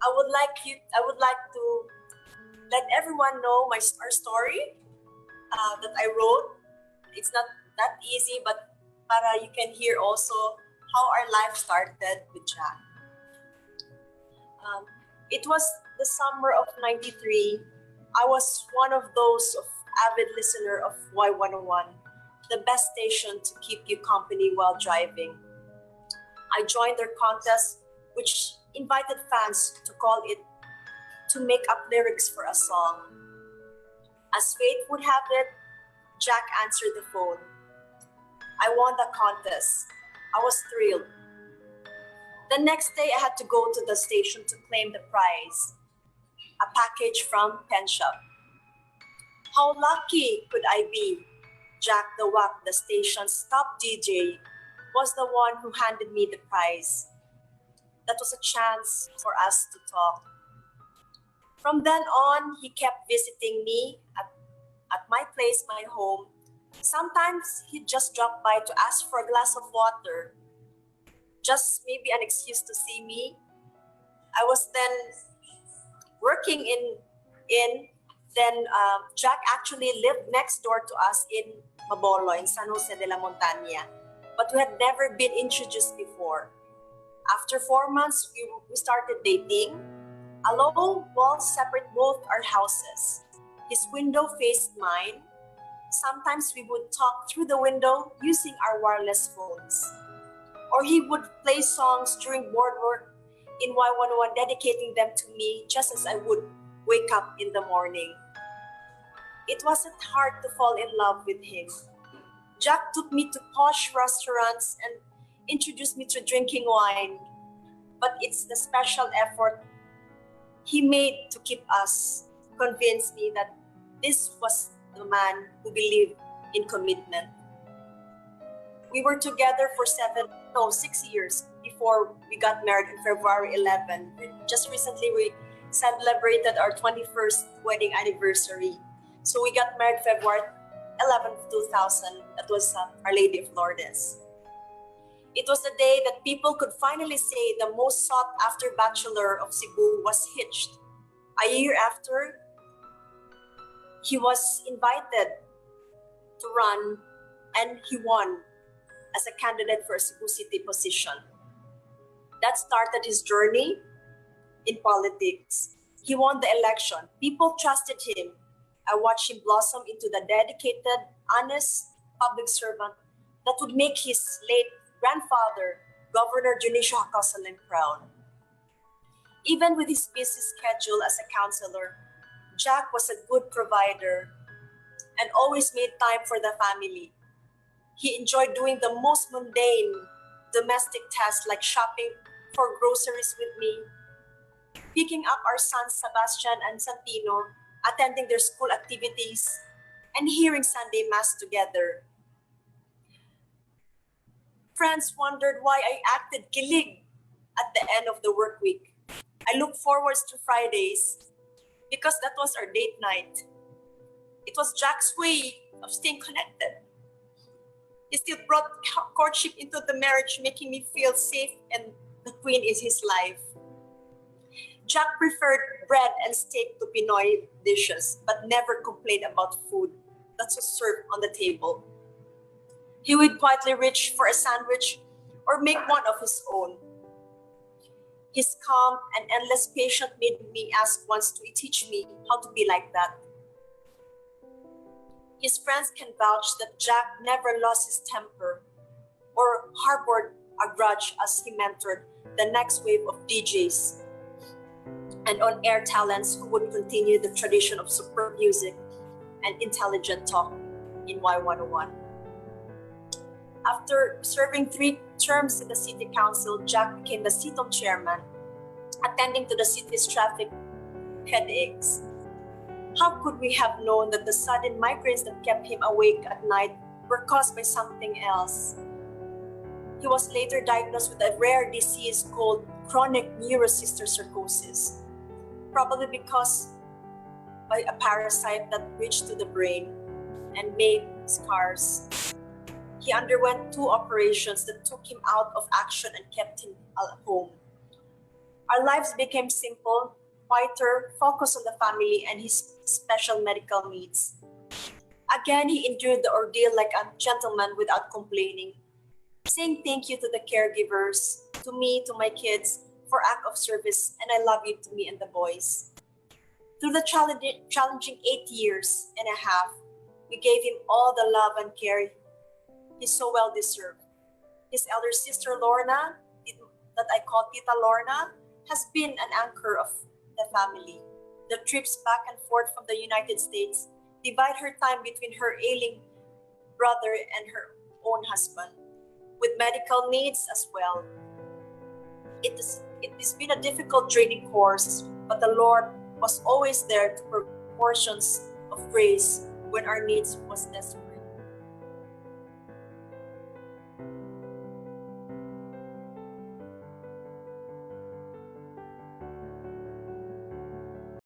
I would like to let everyone know our story that I wrote. It's not that easy, but para you can hear also how our life started with Jack. It was the summer of '93. I was one of those avid listener of Y101, the best station to keep you company while driving. I joined their contest, which invited fans to call it to make up lyrics for a song. As fate would have it, Jack answered the phone. I won the contest. I was thrilled. The next day, I had to go to the station to claim the prize, a package from Pen Shop. How lucky could I be? Jack the Wack, the station's top DJ, was the one who handed me the prize. That was a chance for us to talk. From then on, he kept visiting me at my place, my home. Sometimes he'd just drop by to ask for a glass of water, just maybe an excuse to see me. I was then working Jack actually lived next door to us in Mabolo, in San Jose de la Montaña, but we had never been introduced before. After 4 months, we started dating. A low wall separated both our houses. His window faced mine. Sometimes we would talk through the window using our wireless phones. Or he would play songs during board work in Y101, dedicating them to me just as I would wake up in the morning. It wasn't hard to fall in love with him. Jack took me to posh restaurants and introduced me to drinking wine. But it's the special effort he made to keep us convinced me that this was the man who believed in commitment. We were together for 6 years before we got married in February 11. Just recently, we celebrated our 21st wedding anniversary. So we got married February 11th, 2000. That was Our Lady of Lourdes. It was the day that people could finally say the most sought-after bachelor of Cebu was hitched. A year after, he was invited to run and he won as a candidate for a Cebu City position. That started his journey in politics. He won the election. People trusted him. I watched him blossom into the dedicated, honest public servant that would make his late grandfather, Governor Sharon Jakosalem, proud. Even with his busy schedule as a councilor, Jack was a good provider and always made time for the family. He enjoyed doing the most mundane domestic tasks like shopping for groceries with me, picking up our sons Sebastian and Santino, attending their school activities, and hearing Sunday Mass together. Friends wondered why I acted kilig at the end of the work week. I look forward to Fridays because that was our date night. It was Jack's way of staying connected. He still brought courtship into the marriage, making me feel safe and the queen is his life. Jack preferred bread and steak to Pinoy dishes, but never complained about food that was served on the table. He would quietly reach for a sandwich or make one of his own. His calm and endless patience made me ask once to teach me how to be like that. His friends can vouch that Jack never lost his temper or harbored a grudge as he mentored the next wave of DJs and on-air talents who would continue the tradition of superb music and intelligent talk in Y101. After serving 3 terms in the city council, Jack became the CITOM chairman, attending to the city's traffic headaches. How could we have known that the sudden migraines that kept him awake at night were caused by something else? He was later diagnosed with a rare disease called chronic neurocysticercosis, probably because by a parasite that reached to the brain and made scars. He underwent 2 operations that took him out of action and kept him at home. Our lives became simple, quieter, focused on the family and his special medical needs. Again, he endured the ordeal like a gentleman without complaining, saying thank you to the caregivers, to me, to my kids, for act of service, and I love you to me and the boys. Through the challenging 8 years and a half, we gave him all the love and care he so well deserved. His elder sister Lorna, that I call Tita Lorna, has been an anchor of the family. The trips back and forth from the United States divide her time between her ailing brother and her own husband, with medical needs as well. It has been a difficult training course, but the Lord was always there to provide portions of grace when our needs was desperate.